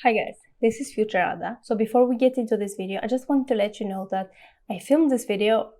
Hi guys, this is Future Ada. So before we get into this video, I just want to let you know that I filmed this video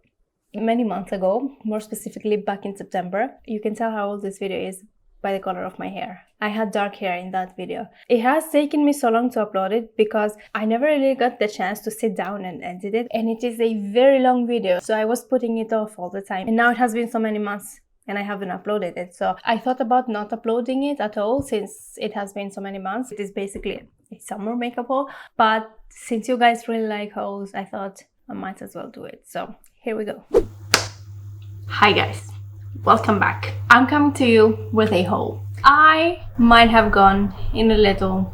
many months ago, more specifically back in September. You can tell how old this video is by the color of my hair. I had dark hair in that video. It has taken me so long to upload it because I never really got the chance to sit down and edit it, and it is a very long video, so I was putting it off all the time, and now it has been so many months and I haven't uploaded it. So I thought about not uploading it at all since it has been so many months. It is basically a summer makeup haul, but since you guys really like hauls, I thought I might as well do it. So here we go. Hi guys, welcome back. I'm coming to you with a haul. I might have gone in a little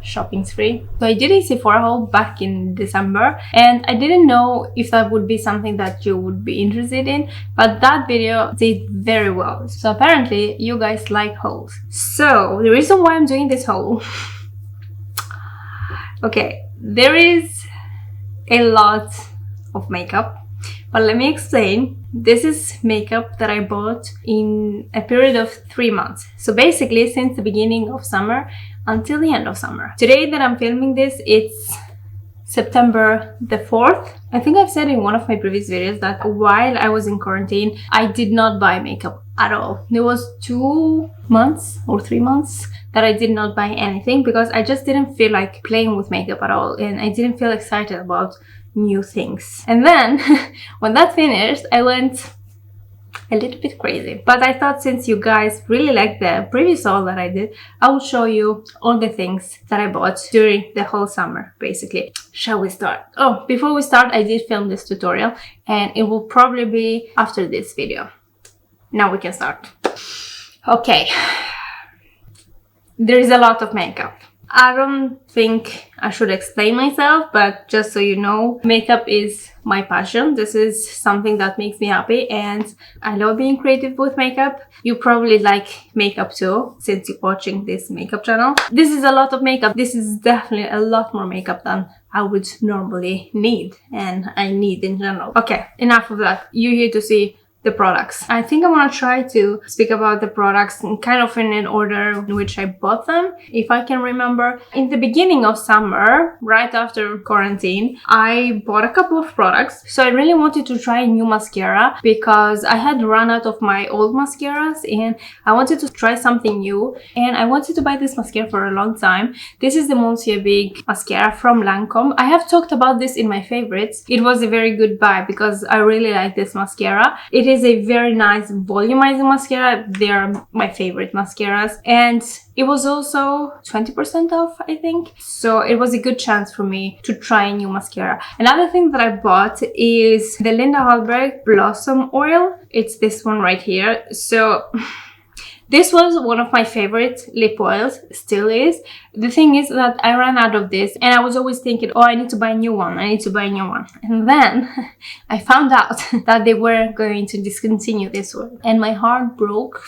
shopping spree. So I did a Sephora haul back in December and I didn't know if that would be something that you would be interested in, but that video did very well. So apparently you guys like hauls. So the reason why I'm doing this haul, okay, there is a lot of makeup, but let me explain. This is makeup that I bought in a period of 3 months. So basically since the beginning of summer until the end of summer. Today that I'm filming this, it's September the 4th. I think I've said in one of my previous videos that while I was in quarantine, I did not buy makeup at all. There was 2 months or 3 months that I did not buy anything because I just didn't feel like playing with makeup at all, and I didn't feel excited about new things. And then when that finished, I went a little bit crazy. But I thought since you guys really liked the previous haul that I did, I will show you all the things that I bought during the whole summer, basically. Shall we start? Oh, before we start, I did film this tutorial and it will probably be after this video. Now we can start. Okay. There is a lot of makeup. I don't think I should explain myself, but just so you know, makeup is my passion. This is something that makes me happy and I love being creative with makeup. You probably like makeup too, since you're watching this makeup channel. This is a lot of makeup. This is definitely a lot more makeup than I would normally need, and I need in general. Okay, enough of that. You're here to see the products. I think I'm gonna try to speak about the products kind of in an order in which I bought them, if I can remember. In the beginning of summer, right after quarantine, I bought a couple of products. So I really wanted to try a new mascara because I had run out of my old mascaras and I wanted to try something new, and I wanted to buy this mascara for a long time. This is the Monsieur Big mascara from Lancome. I have talked about this in my favorites. It was a very good buy because I really like this mascara. It is a very nice volumizing mascara. They are my favorite mascaras, and it was also 20% off, I think. So it was a good chance for me to try a new mascara. Another thing that I bought is the Hallberg Blossom Oil. It's this one right here. So this was one of my favorite lip oils, still is. The thing is that I ran out of this and I was always thinking, oh, I need to buy a new one, I need to buy a new one. And then I found out that they were going to discontinue this oil. And my heart broke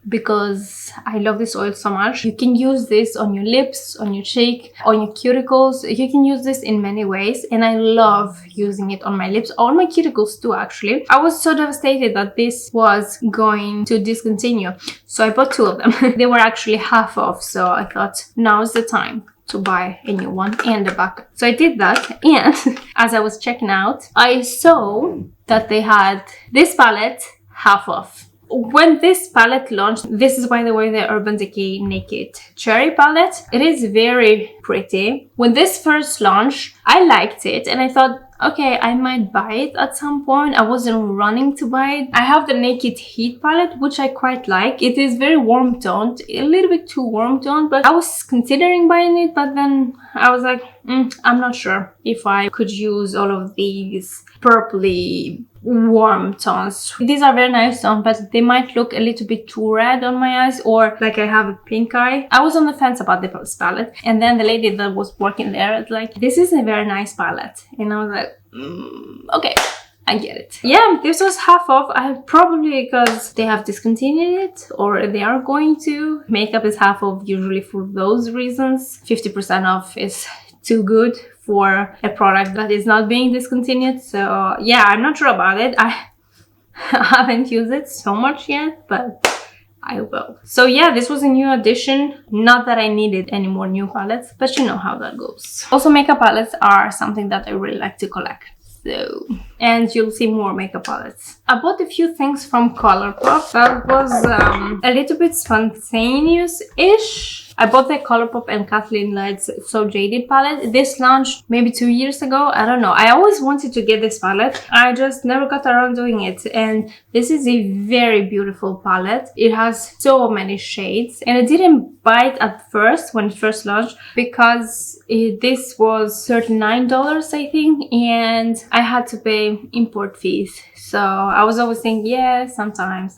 because I love this oil so much. You can use this on your lips, on your cheek, on your cuticles. You can use this in many ways, and I love using it on my lips, on my cuticles too, actually. I was so devastated that this was going to discontinue, so I bought 2 of them. They were actually half off, so I thought now's the time to buy a new one and a backup. So I did that, and as I was checking out, I saw that they had this palette half off. When this palette launched, this is by the way the Urban Decay Naked Cherry palette. It is very pretty. When this first launched, I liked it and I thought, okay, I might buy it at some point. I wasn't running to buy it. I have the Naked Heat palette, which I quite like. It is very warm toned, a little bit too warm toned, but I was considering buying it, but then I was like, I'm not sure if I could use all of these purpley warm tones. These are very nice tones, but they might look a little bit too red on my eyes, or like I have a pink eye. I was on the fence about this palette, and then the lady that was working there was like, this is a very nice palette, and I was like, okay, I get it. Yeah, this was half off. Probably because they have discontinued it, or they are going to. Makeup is half off usually for those reasons. 50% off is too good for a product that is not being discontinued. So yeah, I'm not sure about it. I haven't used it so much yet, but I will. So yeah, this was a new addition. Not that I needed any more new palettes, but you know how that goes. Also, makeup palettes are something that I really like to collect. So, and you'll see more makeup palettes. I bought a few things from Colourpop. That was a little bit spontaneous-ish. I bought the Colourpop and KathleenLights So Jaded palette. This launched maybe 2 years ago. I don't know. I always wanted to get this palette. I just never got around doing it. And this is a very beautiful palette. It has so many shades. And I didn't buy it at first when it first launched because this was $39, I think. And I had to pay import fees. So I was always thinking, yeah, sometime.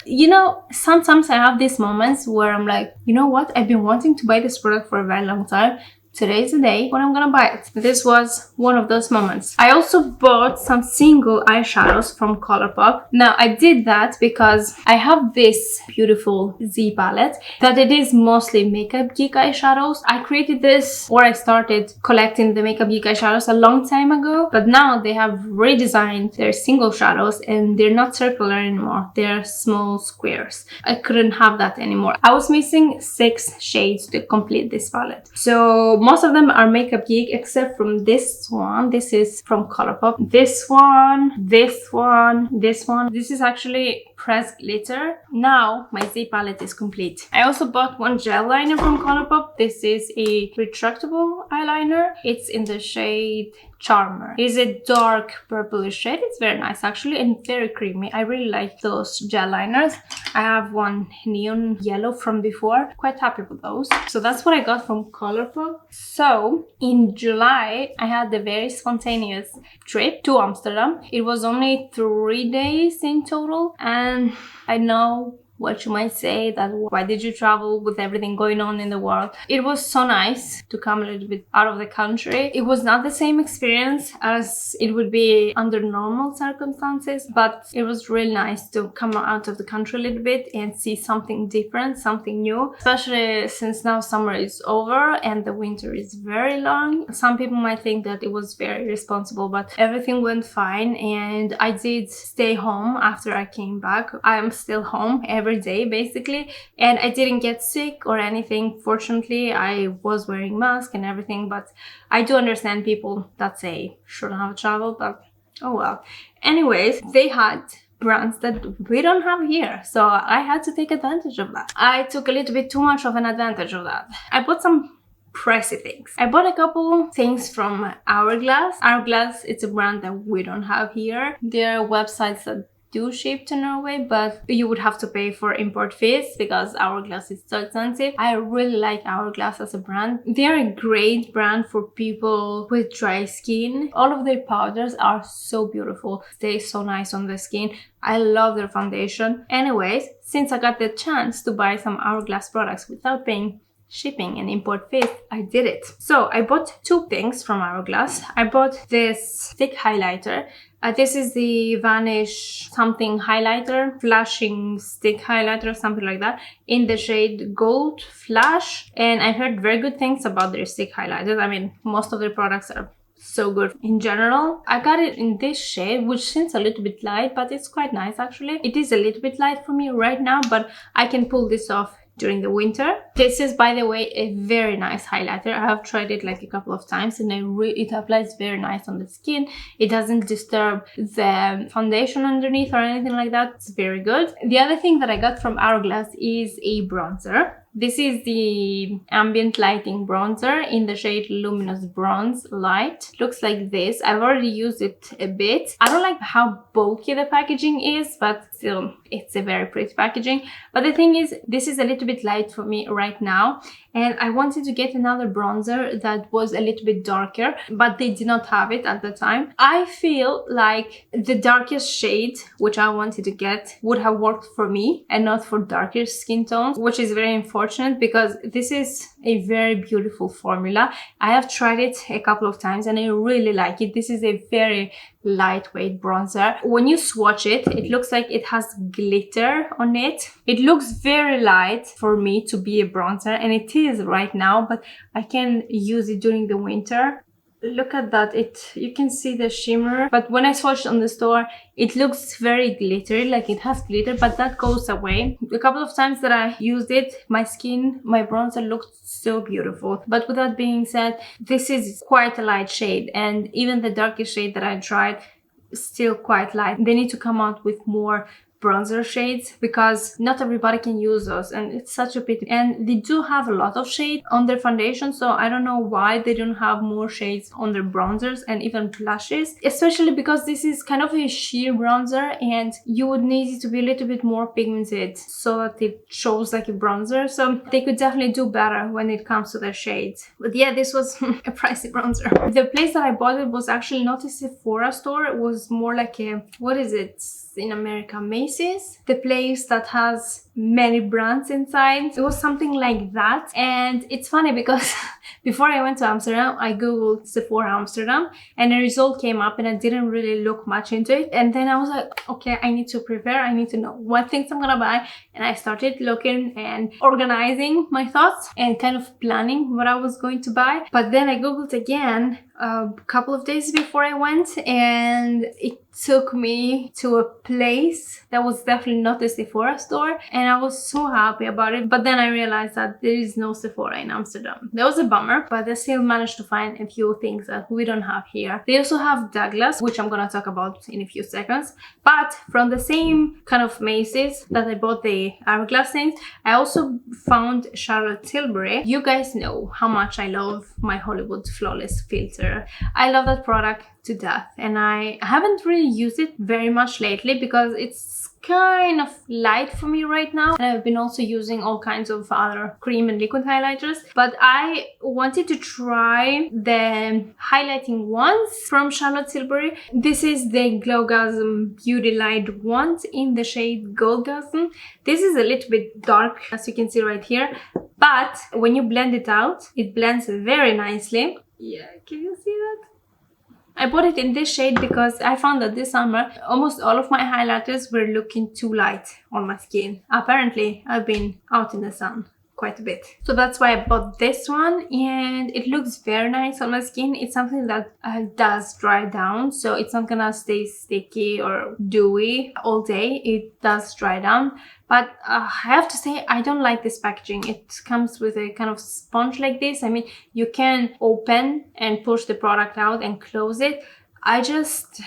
You know, sometimes I have these moments where I'm like, you know what? I've been wanting to buy this product for a very long time. Today's the day when I'm gonna buy it. This was one of those moments. I also bought some single eyeshadows from Colourpop. Now, I did that because I have this beautiful Z palette that it is mostly Makeup Geek eyeshadows. I created this, or I started collecting the Makeup Geek eyeshadows a long time ago, but now they have redesigned their single shadows and they're not circular anymore. They're small squares. I couldn't have that anymore. I was missing 6 shades to complete this palette. So most of them are Makeup Geek except from this one. This is from Colourpop. This one. This is actually pressed glitter. Now my Z palette is complete. I also bought one gel liner from Colourpop. This is a retractable eyeliner. It's in the shade Charmer. It's a dark purplish shade. It's very nice actually and very creamy. I really like those gel liners. I have one neon yellow from before. Quite happy with those. So that's what I got from Colourpop. So in July, I had a very spontaneous trip to Amsterdam. It was only 3 days in total. And I know what you might say, that why did you travel with everything going on in the world? It was so nice to come a little bit out of the country. It was not the same experience as it would be under normal circumstances, but it was really nice to come out of the country a little bit and see something different, something new, especially since now summer is over and the winter is very long. Some people might think that it was very irresponsible, but everything went fine and I did stay home after I came back. I am still home every day basically, and I didn't get sick or anything. Fortunately, I was wearing mask and everything, but I do understand people that say shouldn't have traveled, but oh well. Anyways, they had brands that we don't have here, so I had to take advantage of that. I took a little bit too much of an advantage of that. I bought some pricey things. I bought a couple things from Hourglass. Hourglass, it's a brand that we don't have here. There are websites that do ship to Norway, but you would have to pay for import fees because Hourglass is so expensive. I really like Hourglass as a brand. They're a great brand for people with dry skin. All of their powders are so beautiful. Stay so nice on the skin. I love their foundation. Anyways, since I got the chance to buy some Hourglass products without paying shipping and import fees, I did it. So I bought 2 things from Hourglass. I bought this stick highlighter. This is the Vanish something highlighter, flashing stick highlighter, something like that, in the shade Gold Flash. And I heard very good things about their stick highlighters. I mean, most of their products are so good in general. I got it in this shade, which seems a little bit light, but it's quite nice actually. It is a little bit light for me right now, but I can pull this off during the winter. This is, by the way, a very nice highlighter. I have tried it like a couple of times and it applies very nice on the skin. It doesn't disturb the foundation underneath or anything like that. It's very good. The other thing that I got from Hourglass is a bronzer. This is the ambient lighting bronzer in the shade Luminous Bronze Light. Looks like this. I've already used it a bit. I don't like how bulky the packaging is, but still, it's a very pretty packaging. But the thing is, this is a little bit light for me right now. And I wanted to get another bronzer that was a little bit darker, but they did not have it at the time. I feel like the darkest shade, which I wanted to get, would have worked for me and not for darker skin tones, which is very unfortunate because this is a very beautiful formula. I have tried it a couple of times and I really like it. This is a very lightweight bronzer. When you swatch it, it looks like it has glitter on it. It looks very light for me to be a bronzer, and it is right now, but I can use it during the winter. look at that. You can see the shimmer, but when I swatched on the store, it looks very glittery, like it has glitter, but that goes away. A couple of times that I used it, my bronzer looked so beautiful. But with that being said, this is quite a light shade, and even the darkest shade that I tried, still quite light. They need to come out with more bronzer shades because not everybody can use those, and it's such a pity. And they do have a lot of shade on their foundation, so I don't know why they don't have more shades on their bronzers and even blushes, especially because this is kind of a sheer bronzer and you would need it to be a little bit more pigmented so that it shows like a bronzer. So they could definitely do better when it comes to their shades. But yeah, this was a pricey bronzer. The place that I bought it was actually not a Sephora store. It was more like a, what is it in America, Macy's, the place that has many brands inside. It was something like that. And it's funny because before I went to Amsterdam, I googled Sephora Amsterdam and a result came up and I didn't really look much into it. And then I was like, okay, I need to prepare, I need to know what things I'm gonna buy. And I started looking and organizing my thoughts and kind of planning what I was going to buy. But then I googled again a couple of days before I went, and it took me to a place that was definitely not a Sephora store, and I was so happy about it. But then I realized that there is no Sephora in Amsterdam. That was a bummer, but I still managed to find a few things that we don't have here. They also have Douglas, which I'm gonna talk about in a few seconds. But from the same kind of Macy's that I bought the Hourglass things, I also found Charlotte Tilbury. You guys know how much I love my Hollywood Flawless filter. I love that product to death, and I haven't really used it very much lately because it's kind of light for me right now, and I've been also using all kinds of other cream and liquid highlighters. But I wanted to try the highlighting ones from Charlotte Tilbury. This is the Glowgasm Beauty Light wand in the shade Goldgasm. This is a little bit dark, as you can see right here, but when you blend it out, it blends very nicely. Yeah, can you see that? I bought it in this shade because I found that this summer almost all of my highlighters were looking too light on my skin. Apparently, I've been out in the sun quite a bit. So that's why I bought this one, and it looks very nice on my skin. It's something that does dry down, so it's not gonna stay sticky or dewy all day. It does dry down. But I have to say, I don't like this packaging. It comes with a kind of sponge like this. I mean, you can open and push the product out and close it. I just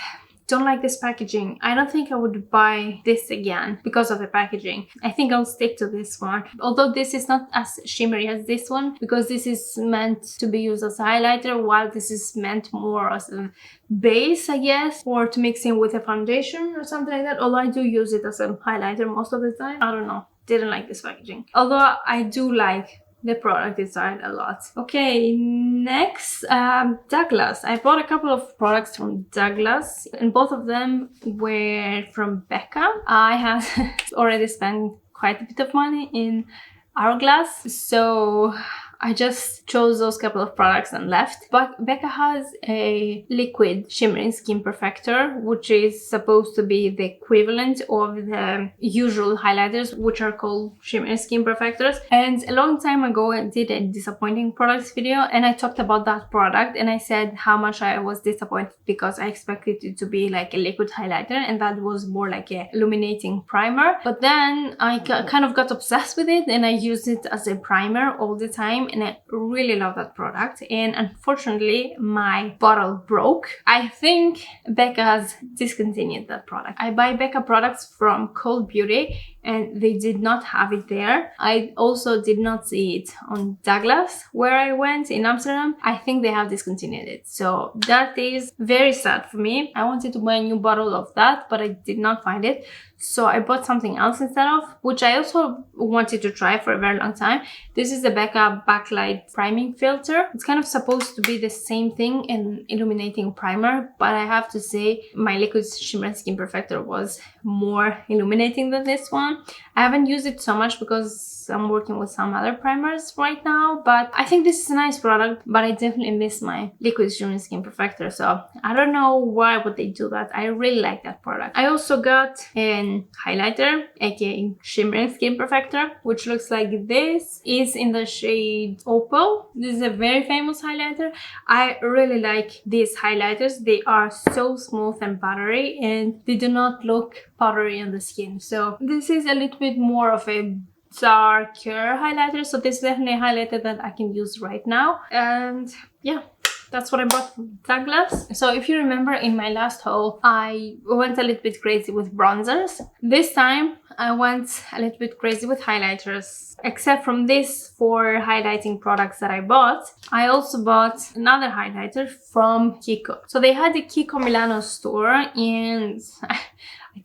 don't like this packaging. I don't think I would buy this again because of the packaging. I think I'll stick to this one. Although this is not as shimmery as this one, because this is meant to be used as a highlighter, while this is meant more as a base, I guess, or to mix in with a foundation or something like that. Although I do use it as a highlighter most of the time. I don't know. Didn't like this packaging. Although I do like the product design a lot. Okay, next, Douglas. I bought a couple of products from Douglas, and both of them were from Becca. I had already spent quite a bit of money in Hourglass, so I just chose those couple of products and left. But Becca has a liquid shimmering skin perfector, which is supposed to be the equivalent of the usual highlighters, which are called shimmering skin perfectors. And a long time ago, I did a disappointing products video, and I talked about that product, and I said how much I was disappointed because I expected it to be like a liquid highlighter, and that was more like a illuminating primer. But then I kind of got obsessed with it, and I used it as a primer all the time, and I really love that product. And unfortunately, my bottle broke. I think Becca has discontinued that product. I buy Becca products from Cold Beauty, and they did not have it there. I also did not see it on Douglas where I went in Amsterdam. I think they have discontinued it, so that is very sad for me. I wanted to buy a new bottle of that, but I did not find it, so I bought something else instead of, which I also wanted to try for a very long time. This is the Becca Backlight Priming Filter. It's kind of supposed to be the same thing, an illuminating primer, but I have to say my liquid shimmer skin perfector was more illuminating than this one. one. I haven't used it so much because I'm working with some other primers right now, but I think this is a nice product, but I definitely miss my liquid shimmer skin perfector, so I don't know why would they do that. I really like that product. I also got an highlighter, aka shimmer skin perfector, which looks like this. Is in the shade Opal. This is a very famous highlighter. I really like these highlighters. They are so smooth and buttery, and they do not look powdery on the skin. So this is a little bit more of a darker highlighter, so this is definitely a highlighter that I can use right now. And yeah, that's what I bought from Douglas. So if you remember in my last haul, I went a little bit crazy with bronzers. This time I went a little bit crazy with highlighters. Except from these 4 highlighting products that I bought, I also bought another highlighter from Kiko. So they had the Kiko Milano store, and I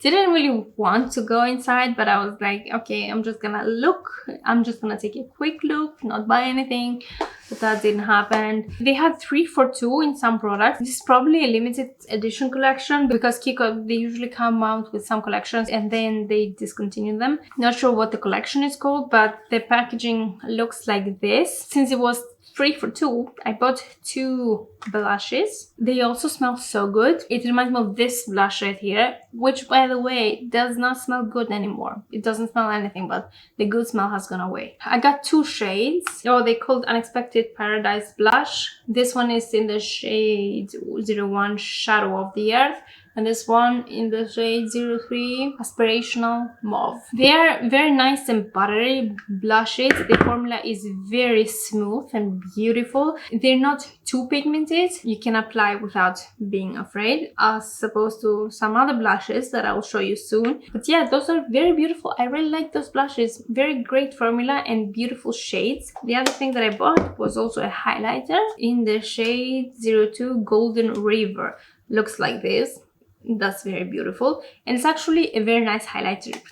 didn't really want to go inside, but I was like, okay, I'm just gonna look. I'm just gonna take a quick look, not buy anything. But that didn't happen. They had 3 for 2 in some products. This is probably a limited edition collection because Kiko, they usually come out with some collections and then they discontinue them. Not sure what the collection is called, but the packaging looks like this. Since it was 3 for 2, I bought 2 blushes. They also smell so good. It reminds me of this blush right here, which by the way does not smell good anymore. It doesn't smell anything, but the good smell has gone away. I got 2 shades. Oh, they called Unexpected Paradise Blush. This one is in the shade 01 Shadow of the Earth, and this one in the shade 03 Aspirational Mauve. They are very nice and buttery blushes. The formula is very smooth and beautiful. They're not too pigmented. You can apply without being afraid, as opposed to some other blushes that I will show you soon. But yeah, those are very beautiful. I really like those blushes. Very great formula and beautiful shades. The other thing that I bought was also a highlighter in the shade 02 Golden River. Looks like this. That's very beautiful, and it's actually a very nice highlighter.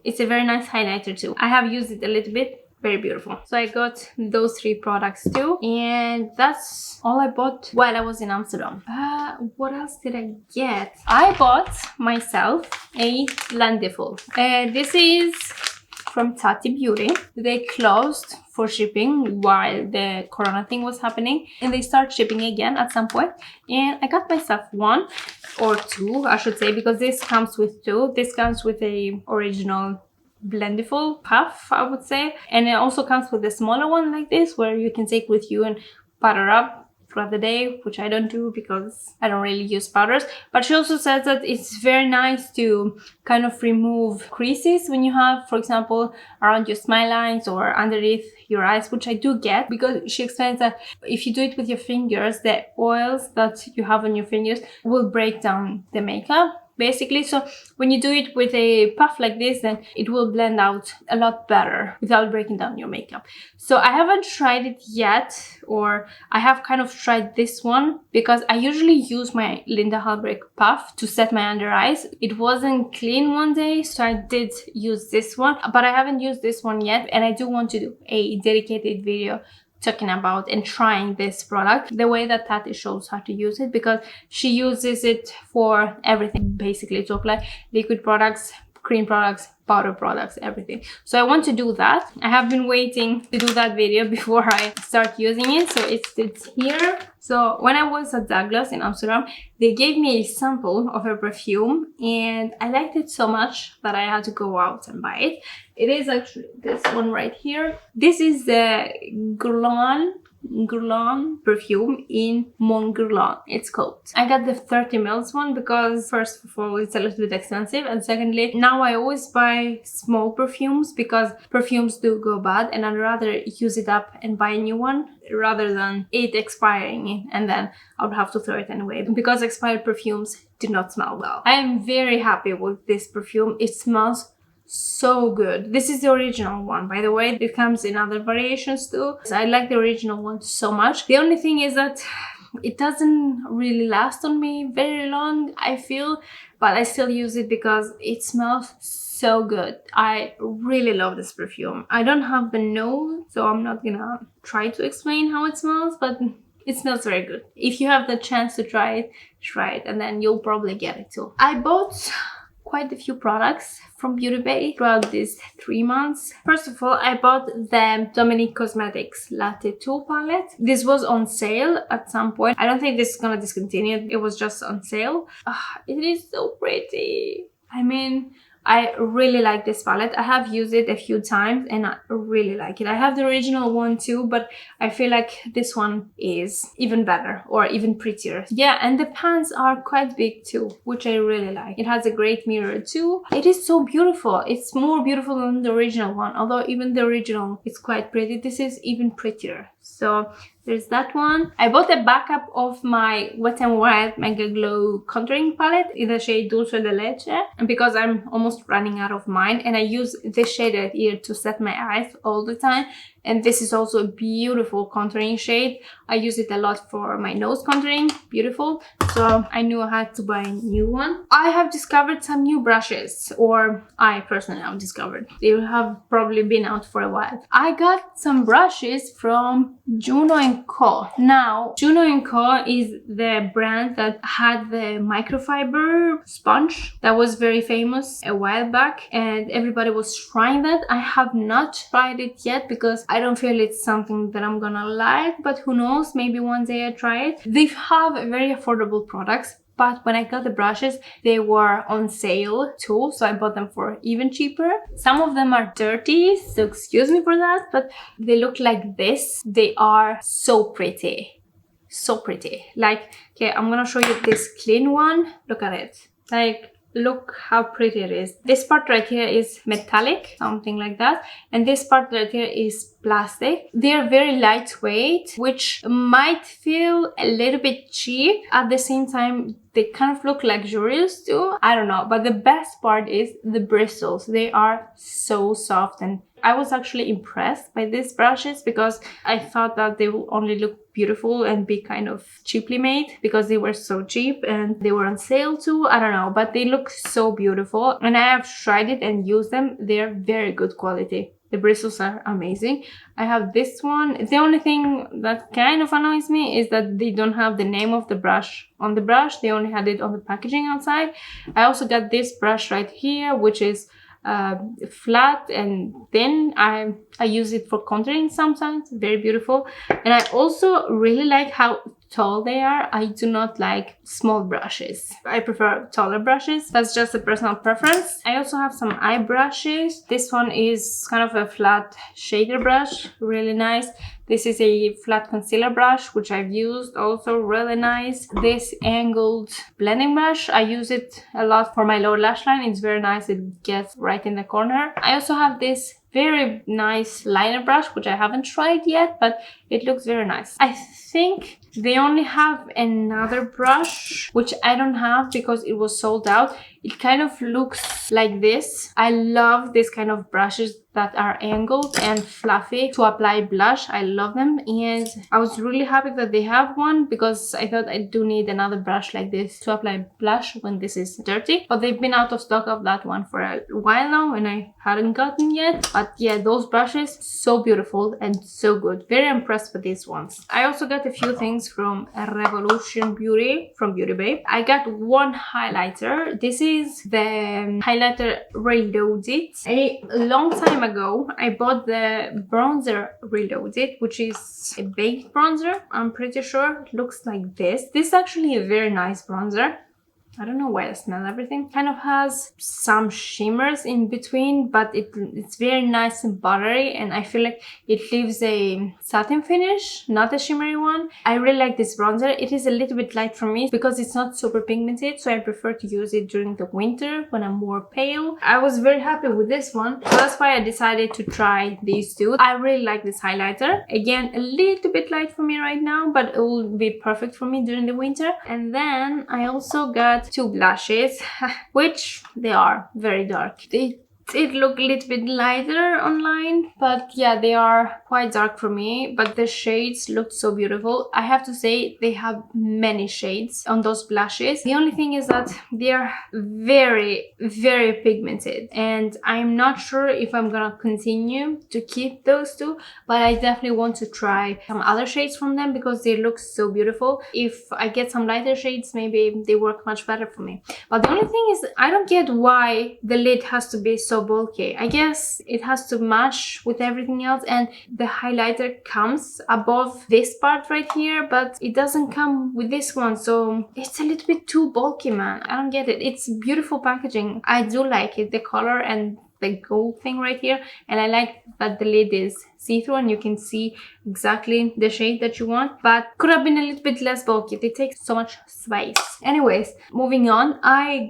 It's a very nice highlighter too. I have used it a little bit. Very beautiful. So I got those 3 products too, and that's all I bought while I was in Amsterdam. What else did I get? I bought myself a Blendiful. This is from Tati Beauty. They closed for shipping while the corona thing was happening, and they start shipping again at some point, and I got myself 1 or 2, I should say, because this comes with 2. This comes with a original Blendiful puff, I would say, and it also comes with a smaller one like this where you can take with you and powder up throughout the day, which I don't do because I don't really use powders. But she also says that it's very nice to kind of remove creases when you have, for example, around your smile lines or underneath your eyes, which I do get, because she explains that if you do it with your fingers, the oils that you have on your fingers will break down the makeup, basically. So when you do it with a puff like this, then it will blend out a lot better without breaking down your makeup. So I haven't tried it yet, or I have kind of tried this one because I usually use my Linda Hallberg puff to set my under eyes. It wasn't clean one day, so I did use this one, but I haven't used this one yet, and I do want to do a dedicated video talking about and trying this product the way that Tati shows how to use it, because she uses it for everything basically, to apply liquid products, cream products, powder products, everything. So I want to do that. I have been waiting to do that video before I start using it, so it's here. So when I was at Douglas in Amsterdam, they gave me a sample of a perfume, and I liked it so much that I had to go out and buy it. It is actually this one right here. This is the Guerlain perfume in Mont Guerlain, it's called. I got the 30 ml one because first of all it's a little bit expensive, and secondly now I always buy small perfumes because perfumes do go bad, and I'd rather use it up and buy a new one rather than it expiring and then I would have to throw it anyway, because expired perfumes do not smell well. I am very happy with this perfume. It smells so good. This is the original one, by the way. It comes in other variations too. So I like the original one so much. The only thing is that it doesn't really last on me very long, I feel, but I still use it because it smells so good. I really love this perfume. I don't have the nose, so I'm not gonna try to explain how it smells, but it smells very good. If you have the chance to try it, and then you'll probably get it too. I bought quite a few products from Beautybay throughout these 3 months. First of all, I bought the Dominique Cosmetics Latte 2 palette. This was on sale at some point. I don't think this is gonna discontinue. It was just on sale. It is so pretty. I mean, I really like this palette. I have used it a few times and I really like it. I have the original one too, but I feel like this one is even better or even prettier. Yeah, and the pans are quite big too, which I really like. It has a great mirror too. It is so beautiful. It's more beautiful than the original one, although even the original is quite pretty. This is even prettier. So there's that one. I bought a backup of my Wet n Wild Mega Glow contouring palette in the shade Dulce de Leche, and because I'm almost running out of mine, and I use this shade right here to set my eyes all the time. And this is also a beautiful contouring shade. I use it a lot for my nose contouring. Beautiful. So I knew I had to buy a new one. I have discovered some new brushes, or I personally have discovered. They have probably been out for a while. I got some brushes from Juno & Co. Now, Juno & Co. is the brand that had the microfiber sponge that was very famous a while back, and everybody was trying that. I have not tried it yet because I don't feel it's something that I'm gonna like, but who knows, maybe one day I try it. They have very affordable products, but when I got the brushes, they were on sale too, so I bought them for even cheaper. Some of them are dirty, so excuse me for that, but they look like this. They are so pretty. So pretty. Like, okay, I'm gonna show you this clean one. Look at it. Like, look how pretty it is. This part right here is metallic, something like that, and this part right here is plastic. They're very lightweight, which might feel a little bit cheap. At the same time, they kind of look luxurious too. I don't know, but the best part is the bristles. They are so soft, and I was actually impressed by these brushes because I thought that they will only look beautiful and be kind of cheaply made because they were so cheap and they were on sale too. I don't know, but they look so beautiful, and I have tried it and used them. They're very good quality. The bristles are amazing. I have this one. The only thing that kind of annoys me is that they don't have the name of the brush on the brush. They only had it on the packaging outside. I also got this brush right here, which is flat and thin. I use it for contouring sometimes. Very beautiful. And I also really like how tall they are. I do not like small brushes. I prefer taller brushes. That's just a personal preference. I also have some eye brushes. This one is kind of a flat shader brush, really nice. This is a flat concealer brush, which I've used, also really nice. This angled blending brush, I use it a lot for my lower lash line. It's very nice. It gets right in the corner. I also have this very nice liner brush, which I haven't tried yet, but it looks very nice. I think they only have another brush, which I don't have because it was sold out. It kind of looks like this. I love this kind of brushes that are angled and fluffy to apply blush. I love them, and I was really happy that they have one because I thought I do need another brush like this to apply blush when this is dirty, but they've been out of stock of that one for a while now and I hadn't gotten yet. But yeah, those brushes, so beautiful and so good. Very impressed with these ones. I also got a few things from Revolution Beauty from Beautybay. I got one highlighter. This is the highlighter Reloaded. A long time ago, I bought the bronzer Reloaded, which is a baked bronzer. I'm pretty sure it looks like this. This is actually a very nice bronzer. I don't know why I smell everything. Kind of has some shimmers in between, but it's very nice and buttery, and I feel like it leaves a satin finish, not a shimmery one. I really like this bronzer. It is a little bit light for me because it's not super pigmented, so I prefer to use it during the winter when I'm more pale. I was very happy with this one, so that's why I decided to try these two. I really like this highlighter. Again, a little bit light for me right now, but it will be perfect for me during the winter. And then I also got two blushes, which they are very dark. They It looked a little bit lighter online, but yeah, they are quite dark for me, but the shades looked so beautiful. I have to say they have many shades on those blushes. The only thing is that they are very, very pigmented, and I'm not sure if I'm gonna continue to keep those two, but I definitely want to try some other shades from them because they look so beautiful. If I get some lighter shades, maybe they work much better for me. But the only thing is, I don't get why the lid has to be so bulky. I guess it has to match with everything else, and the highlighter comes above this part right here, but it doesn't come with this one, so it's a little bit too bulky, man. I don't get it. It's beautiful packaging. I do like it, the color and the gold thing right here, and I like that the lid is see-through and you can see exactly the shade that you want, but could have been a little bit less bulky. They take so much space. Anyways, moving on, I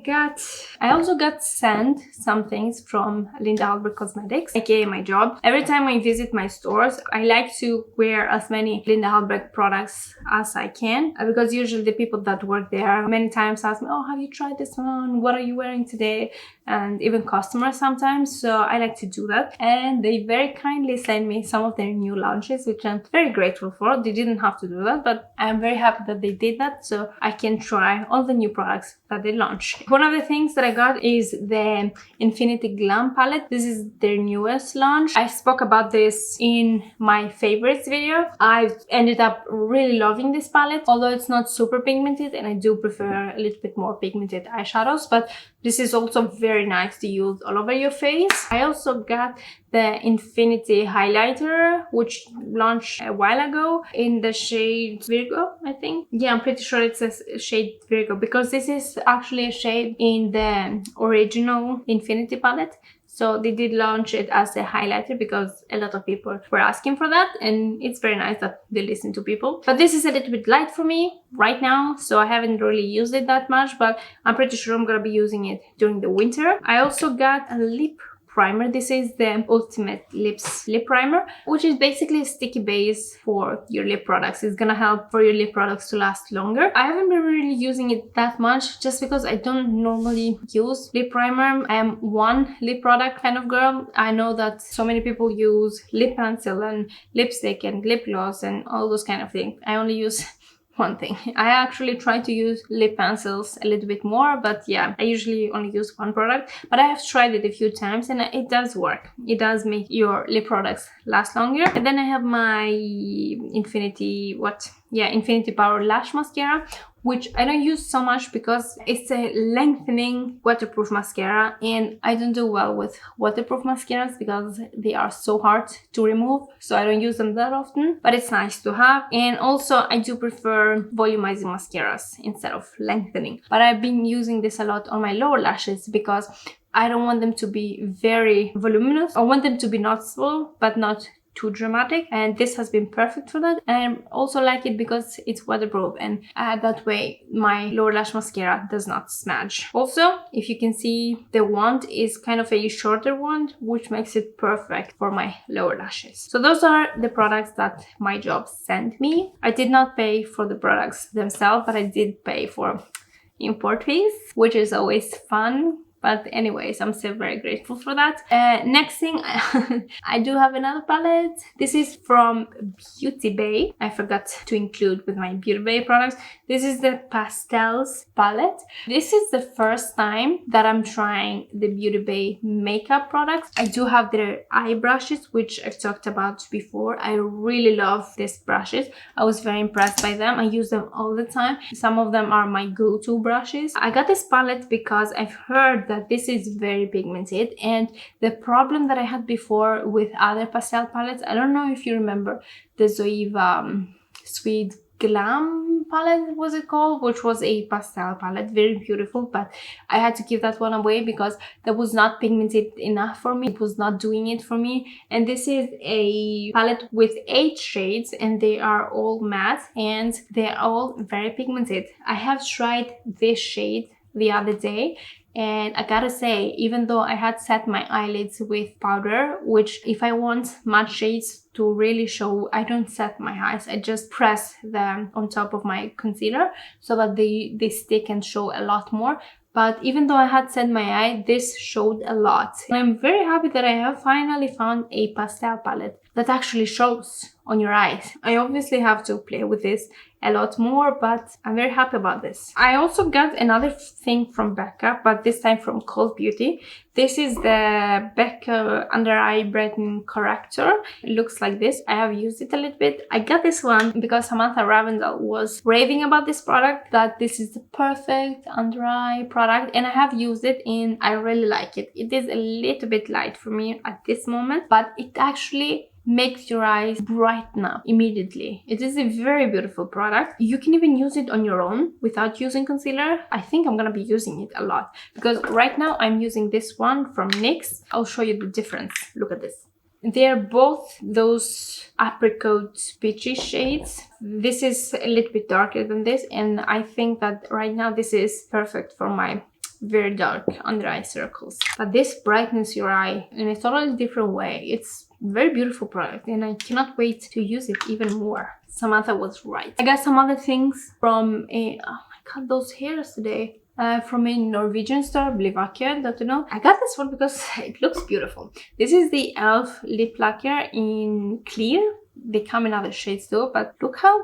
also got sent some things from Linda Hallberg Cosmetics, aka my job. Every time I visit my stores, I like to wear as many Linda Hallberg products as I can, because usually the people that work there many times ask me, oh, have you tried this one? What are you wearing today? And even customers sometimes, so I like to do that. And they very kindly sent me some of their new launches, which I'm very grateful for. They didn't have to do that, but I'm very happy that they did that, so I can try all the new products that they launched. One of the things that I got is the Infinity Glam palette. This is their newest launch. I spoke about this in my favorites video. I ended up really loving this palette, although it's not super pigmented, and I do prefer a little bit more pigmented eyeshadows, but this is also very nice to use all over your face. I also got the Infinity highlighter, which launched a while ago in the shade Virgo, I think. Yeah, I'm pretty sure it says shade Virgo, because this is actually a shade in the original Infinity palette. So they did launch it as a highlighter because a lot of people were asking for that, and it's very nice that they listen to people. But this is a little bit light for me right now, so I haven't really used it that much, but I'm pretty sure I'm gonna be using it during the winter. I also got a lip primer. This is the Ultimate Lips Lip Primer, which is basically a sticky base for your lip products. It's gonna help for your lip products to last longer. I haven't been really using it that much just because I don't normally use lip primer. I am one lip product kind of girl. I know that so many people use lip pencil and lipstick and lip gloss and all those kind of things. I only use one thing. I actually try to use lip pencils a little bit more, but yeah, I usually only use one product, but I have tried it a few times and it does work. It does make your lip products last longer. And then I have my Infinity Power Lash Mascara, which I don't use so much because it's a lengthening waterproof mascara, and I don't do well with waterproof mascaras because they are so hard to remove, so I don't use them that often, but it's nice to have. And also I do prefer volumizing mascaras instead of lengthening, but I've been using this a lot on my lower lashes because I don't want them to be very voluminous. I want them to be noticeable but not too dramatic, and this has been perfect for that. And I also like it because it's waterproof, and that way my lower lash mascara does not smudge. Also, if you can see, the wand is kind of a shorter wand, which makes it perfect for my lower lashes. So those are the products that my job sent me. I did not pay for the products themselves, but I did pay for import fees, which is always fun. But anyways, I'm still very grateful for that. Next thing, I do have another palette. This is from Beautybay. I forgot to include with my Beautybay products. This is the Pastels palette. This is the first time that I'm trying the Beautybay makeup products. I do have their eye brushes, which I've talked about before. I really love these brushes. I was very impressed by them. I use them all the time. Some of them are my go-to brushes. I got this palette because I've heard that this is very pigmented, and the problem that I had before with other pastel palettes, I don't know if you remember the Zoeva Sweet Glam palette, was it called, which was a pastel palette, very beautiful, but I had to give that one away because that was not pigmented enough for me. It was not doing it for me. And this is a palette with 8 shades, and they are all matte and they're all very pigmented. I have tried this shade the other day, and I gotta say, even though I had set my eyelids with powder, which if I want matte shades to really show, I don't set my eyes, I just press them on top of my concealer so that they stick and show a lot more. But even though I had set my eye, this showed a lot. And I'm very happy that I have finally found a pastel palette that actually shows on your eyes. I obviously have to play with this a lot more, but I'm very happy about this. I also got another thing from Becca, but this time from Cult Beauty. This is the Becca Under Eye Brightening Corrector. It looks like this. I have used it a little bit. I got this one because Samantha Ravendell was raving about this product, that this is the perfect under eye product, and I have used it and I really like it. It is a little bit light for me at this moment, but it actually makes your eyes brighten up immediately. It is a very beautiful product. You can even use it on your own without using concealer. I think I'm gonna be using it a lot because right now I'm using this one from NYX. I'll show you the difference. Look at this. They're both those apricot peachy shades. This is a little bit darker than this, and I think that right now this is perfect for my very dark under eye circles. But this brightens your eye in a totally different way. It's very beautiful product and I cannot wait to use it even more. Samantha was right. I got some other things from a, oh, I got those hairs today. From a Norwegian store, Beautybay, don't you know? I got this one because it looks beautiful. This is the e.l.f. lip lacquer in clear. They come in other shades though, but look how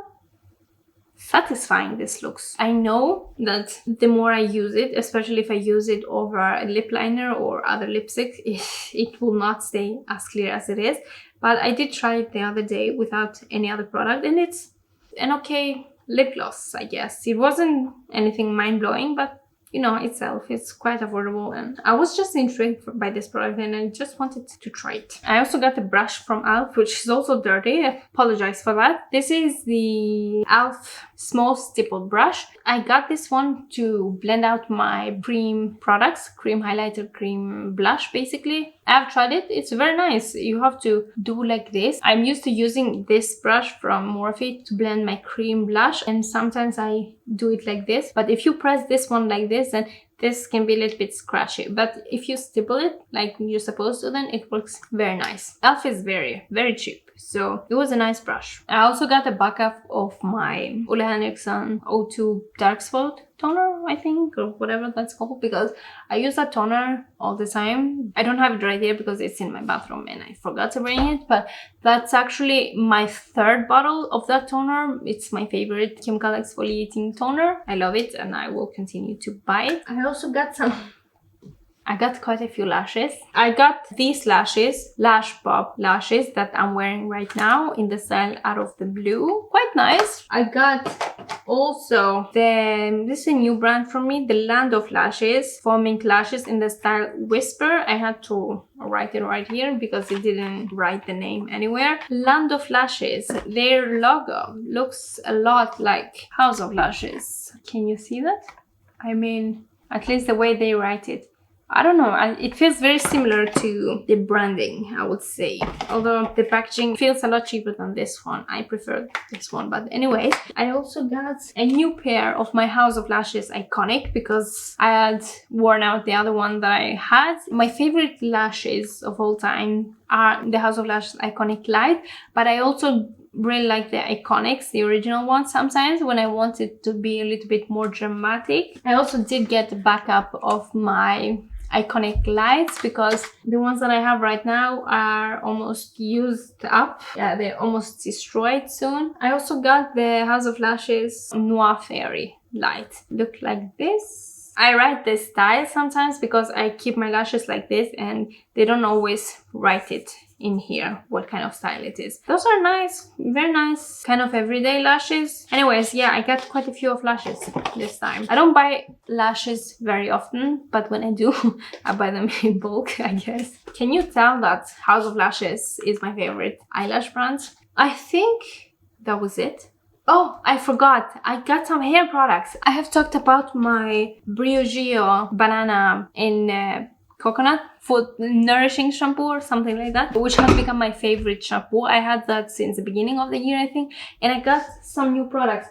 satisfying this looks. I know that the more I use it, especially if I use it over a lip liner or other lipstick, it will not stay as clear as it is. But I did try it the other day without any other product, and it's an okay lip gloss, I guess. It wasn't anything mind-blowing, but you know, itself, it's quite affordable, and I was just intrigued by this product and I just wanted to try it. I also got a brush from e.l.f., which is also dirty. I apologize for that. This is the e.l.f. small stippled brush. I got this one to blend out my cream products, cream highlighter, cream blush, basically. I've tried it. It's very nice. You have to do like this. I'm used to using this brush from Morphe to blend my cream blush, and sometimes I do it like this. But if you press this one like this, then this can be a little bit scratchy. But if you stipple it like you're supposed to, then it works very nice. e.l.f. is very, very cheap, so it was a nice brush. I also got a backup of my Ole Henriksen O2 Dark Spot toner, I think, or whatever that's called, because I use that toner all the time. I don't have it right here because it's in my bathroom and I forgot to bring it, but that's actually my third bottle of that toner. It's my favorite chemical exfoliating toner. I love it and I will continue to buy it. I also got I got quite a few lashes. I got these lashes, Lash Pop lashes that I'm wearing right now in the style Out of the Blue. Quite nice. I got also this is a new brand from me, the Land of Lashes, foaming lashes in the style Whisper. I had to write it right here because it didn't write the name anywhere. Land of Lashes. Their logo looks a lot like House of Lashes. Can you see that? I mean, at least the way they write it. I don't know, it feels very similar to the branding, I would say. Although the packaging feels a lot cheaper than this one. I prefer this one. But anyways, I also got a new pair of my House of Lashes IYKYK because I had worn out the other one that I had. My favorite lashes of all time are the House of Lashes IYKYK Light, but I also really like the IYKYKs, the original ones, sometimes when I want it to be a little bit more dramatic. I also did get a backup of my IYKYK lights because the ones that I have right now are almost used up. Yeah, they're almost destroyed soon. I also got the House of Lashes Noir Fairy light. Look like this. I write this style sometimes because I keep my lashes like this and they don't always write it in here what kind of style it is. Those are nice, very nice, kind of everyday lashes. Anyways, yeah, I got quite a few of lashes this time. I don't buy lashes very often, but when I do, I buy them in bulk, I guess. Can you tell that House of Lashes is my favorite eyelash brand? I think that was it. Oh, I forgot. I got some hair products. I have talked about my Briogeo banana in coconut food nourishing shampoo or something like that, which has become my favorite shampoo. I had that since the beginning of the year, I think, and I got some new products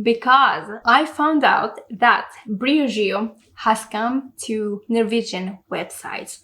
because I found out that Briogeo has come to Norwegian websites.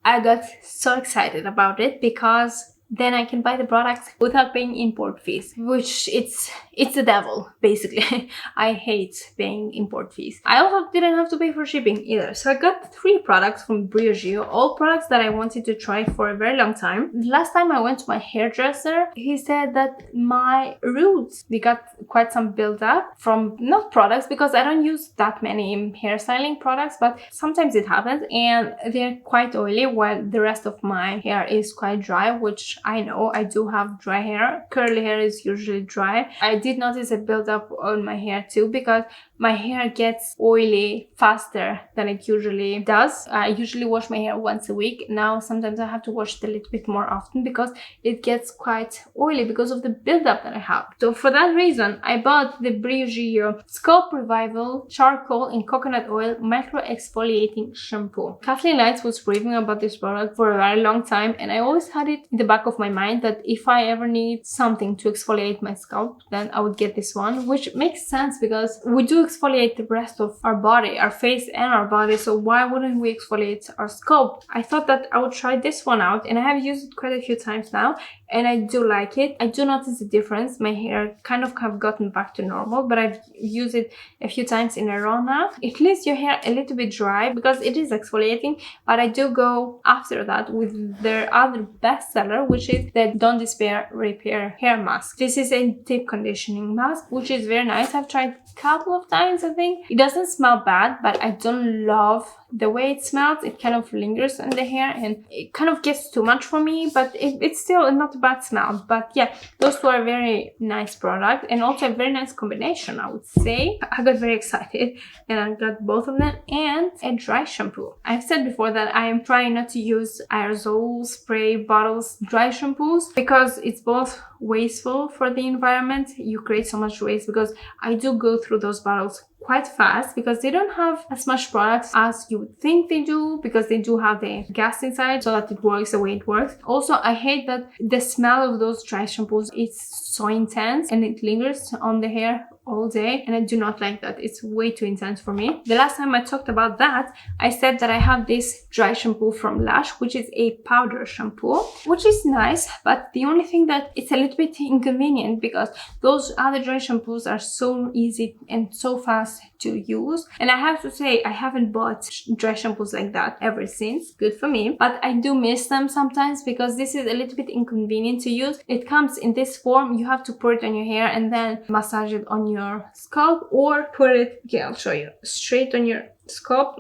I got so excited about it because then I can buy the products without paying import fees, which it's the devil, basically. I hate paying import fees. I also didn't have to pay for shipping either. So I got 3 products from Briogeo, all products that I wanted to try for a very long time. The last time I went to my hairdresser, he said that my roots, they got quite some build-up from, not products, because I don't use that many hairstyling products, but sometimes it happens, and they're quite oily while the rest of my hair is quite dry, which I know I do have dry hair. Curly hair is usually dry. I did notice a build-up on my hair too, because my hair gets oily faster than it usually does. I usually wash my hair once a week. Now sometimes I have to wash it a little bit more often because it gets quite oily because of the buildup that I have. So for that reason, I bought the Briogeo Scalp Revival Charcoal in Coconut Oil Micro-exfoliating Shampoo. KathleenLights was raving about this product for a very long time, and I always had it in the back of my mind that if I ever need something to exfoliate my scalp, then I would get this one, which makes sense because we do exfoliate the rest of our body, our face and our body, so why wouldn't we exfoliate our scalp? I thought that I would try this one out, and I have used it quite a few times now, and I do like it. I do notice a difference. My hair kind of have gotten back to normal, but I've used it a few times in a row now. It leaves your hair a little bit dry because it is exfoliating, but I do go after that with their other bestseller, which is the Don't Despair Repair Hair Mask. This is a deep conditioning mask, which is very nice. I've tried a couple of times, I think. It doesn't smell bad, but I don't love the way it smells. It kind of lingers in the hair and it kind of gets too much for me, but it's still not a bad smell. But yeah, those two are very nice products and also a very nice combination, I would say. I got very excited and I got both of them, and a dry shampoo. I've said before that I am trying not to use aerosol spray bottles dry shampoos because it's both wasteful for the environment. You create so much waste because I do go through those bottles quite fast because they don't have as much products as you would think they do, because they do have the gas inside so that it works the way it works. Also, I hate that the smell of those dry shampoos is so intense and it lingers on the hair all day, and I do not like that. It's way too intense for me. The last time I talked about that, I said that I have this dry shampoo from Lush, which is a powder shampoo, which is nice, but the only thing that it's a little bit inconvenient because those other dry shampoos are so easy and so fast to use, and I have to say I haven't bought dry shampoos like that ever since. Good for me, but I do miss them sometimes because this is a little bit inconvenient to use. It comes in this form. You have to pour it on your hair and then massage it on your scalp, or put it, okay, I'll show you, straight on your scalp,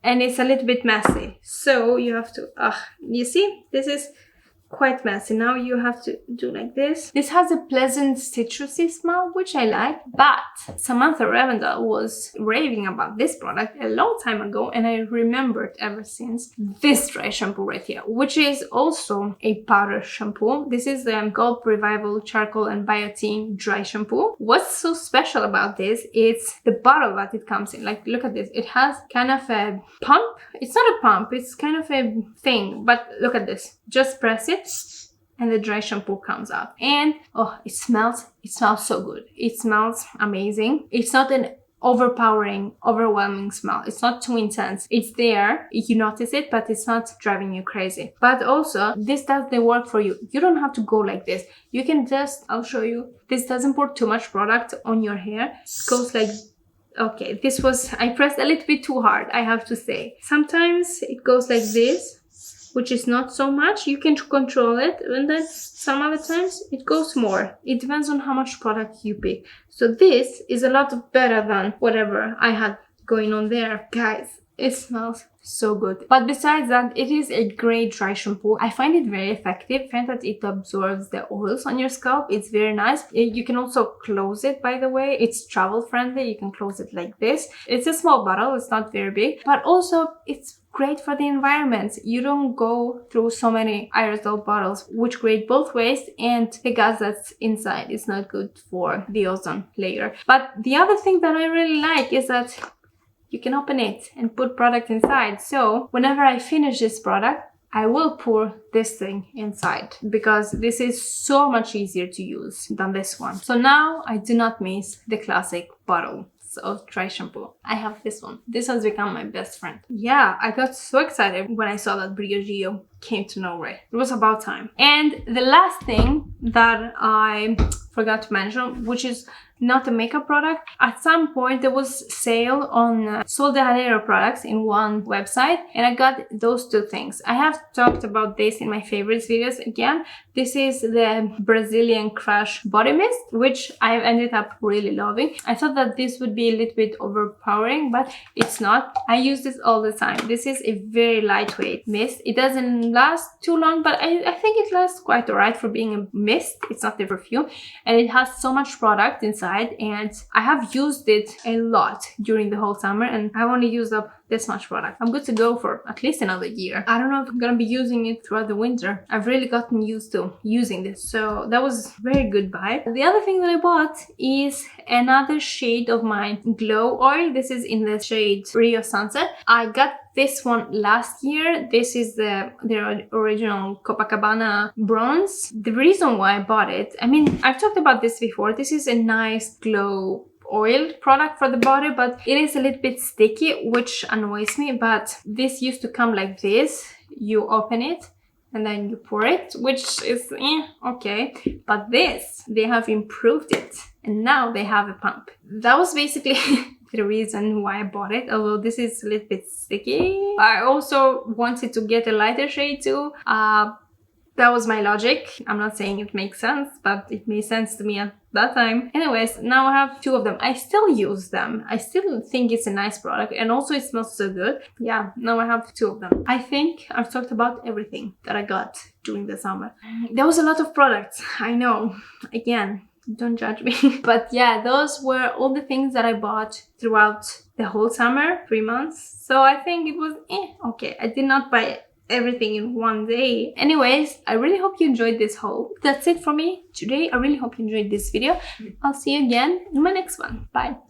and it's a little bit messy, so you have to you see, this is quite messy. Now you have to do like this. This has a pleasant citrusy smell, which I like, but Samantha Ravendale was raving about this product a long time ago, and I remembered ever since this dry shampoo right here, which is also a powder shampoo. This is the Scalp Revival Charcoal and Biotin Dry Shampoo. What's so special about this? It's the bottle that it comes in. Like, look at this. It has kind of a pump. It's not a pump, it's kind of a thing, but look at this. Just press it and the dry shampoo comes out, and oh, it smells so good. It smells amazing. It's not an overpowering, overwhelming smell. It's not too intense. It's there, you notice it, but it's not driving you crazy. But also, this does the work for you. You don't have to go like this. You can just, I'll show you, this doesn't pour too much product on your hair. It goes like, okay, this was, I pressed a little bit too hard, I have to say. Sometimes it goes like this, which is not so much. You can control it, and then some other times it goes more. It depends on how much product you pick. So this is a lot better than whatever I had going on there. Guys, it smells so good. But besides that, it is a great dry shampoo. I find it very effective. I find that it absorbs the oils on your scalp. It's very nice. You can also close it, by the way. It's travel friendly. You can close it like this. It's a small bottle. It's not very big, but also it's great for the environment. You don't go through so many aerosol bottles, which create both waste, and the gas that's inside is not good for the ozone layer. But the other thing that I really like is that you can open it and put product inside. So whenever I finish this product, I will pour this thing inside because this is so much easier to use than this one. So now I do not miss the classic bottle of dry shampoo. I have this one. This has become my best friend. Yeah, I got so excited when I saw that Briogeo came to nowhere. It was about time. And the last thing that I forgot to mention, which is not a makeup product. At some point there was sale on Sol de Janeiro products in one website, and I got those two things. I have talked about this in my favorites videos again. This is the Brazilian Crush Body Mist, which I have ended up really loving. I thought that this would be a little bit overpowering, but it's not. I use this all the time. This is a very lightweight mist. It doesn't last too long, but I think it lasts quite alright for being a mist. It's not the perfume, and it has so much product inside, and I have used it a lot during the whole summer, and I've only used up this much product. I'm good to go for at least another year. I don't know if I'm gonna be using it throughout the winter. I've really gotten used to using this, so that was very good buy. The other thing that I bought is another shade of my Glow Oil. This is in the shade Rio Sunset. I got this one last year. This is the original Copacabana bronze. The reason why I bought it, I mean, I've talked about this before. This is a nice glow oil product for the body, but it is a little bit sticky, which annoys me. But this used to come like this. You open it and then you pour it, which is okay. But this, they have improved it, and now they have a pump. That was basically the reason why I bought it, although this is a little bit sticky. I also wanted to get a lighter shade too. That was my logic. I'm not saying it makes sense, but it made sense to me at that time. Anyways, now I have two of them. I still use them. I still think it's a nice product, and also it smells so good. Yeah, now I have two of them. I think I've talked about everything that I got during the summer. There was a lot of products, I know. Again, don't judge me. But yeah, those were all the things that I bought throughout the whole summer, 3 months. So I think it was okay. I did not buy everything in one day. Anyways, I really hope you enjoyed this haul. That's it for me today. I really hope you enjoyed this video. I'll see you again in my next one. Bye.